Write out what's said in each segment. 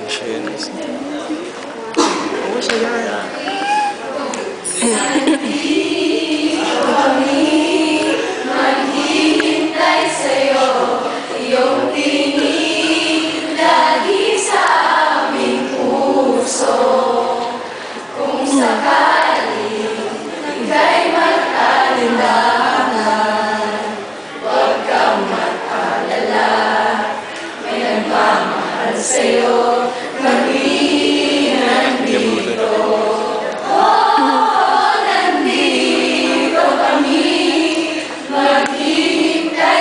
Congratulations. Oo, siya yan. Maghihintay sa'yo, iyong tingin lagi sa aming puso. Kung sakaling ika'y mag-alinlangan, huwag kang mag-alala, may nagmamahal sa'yo, kami nandito.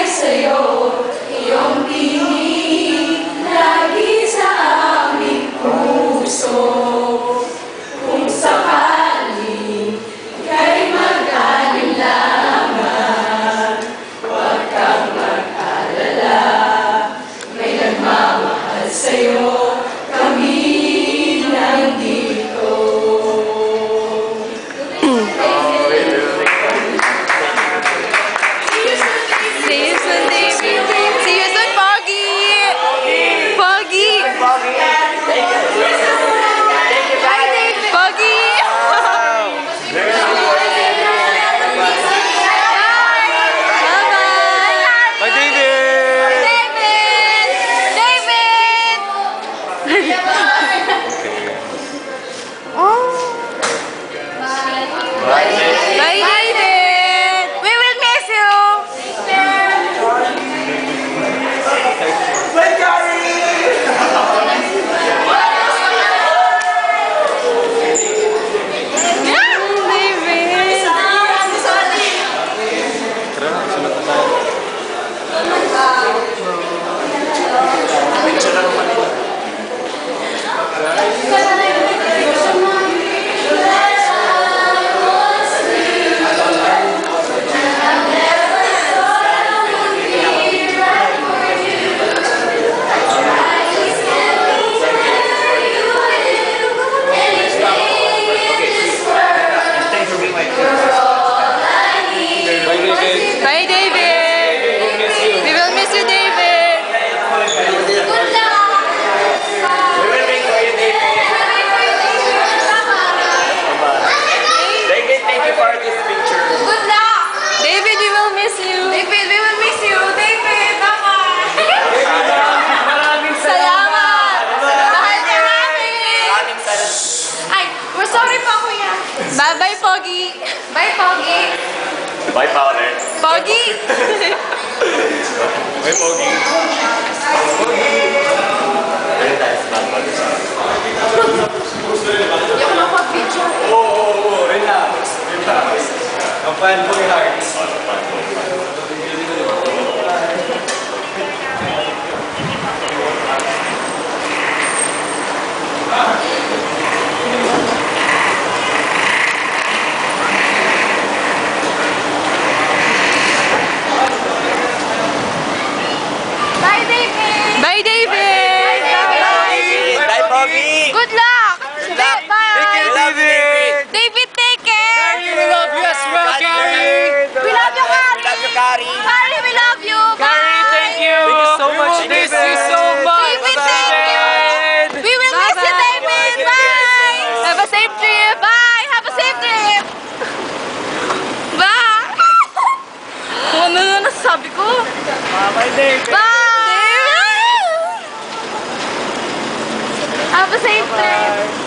Sa'yo, iyong tingin lagi sa aming puso. Kung sakaling ika'y mag-alinlangan, huwag kang mag-alala, may nagmamahal sa'yo, kami nandito. Bye, David! We will miss you, David! Good luck! David, thank you for this picture. Good luck! David, we will miss you! David, we will miss you! David, bye-bye! Maraming Salamat! Mahal ka namin! Maraming salamat. Ay, we're sorry po, kuya! Bye-bye, Pogi! Bye, Pogi! Bye, Paolo. Pogi! Bye, Pogi. Hindi ako nakapag-video. Oo, relax. Relax. Ang fanboy heart. Bye, David! Bye, David! Bye, Pogi. Good luck! luck. Bye! Take care, David. David, take care! We love you as well, Gary. We love you, Kari! We love you, Gary. Kari, we love you! Gary, thank you. Thank you so much, David. Miss you so much. David, thank you! We will miss you, David! Bye! Have a safe trip! Bye! Have a safe trip! Bye! Kung ano na nasasabi ko? Bye, David. Bye! Have a safe trip!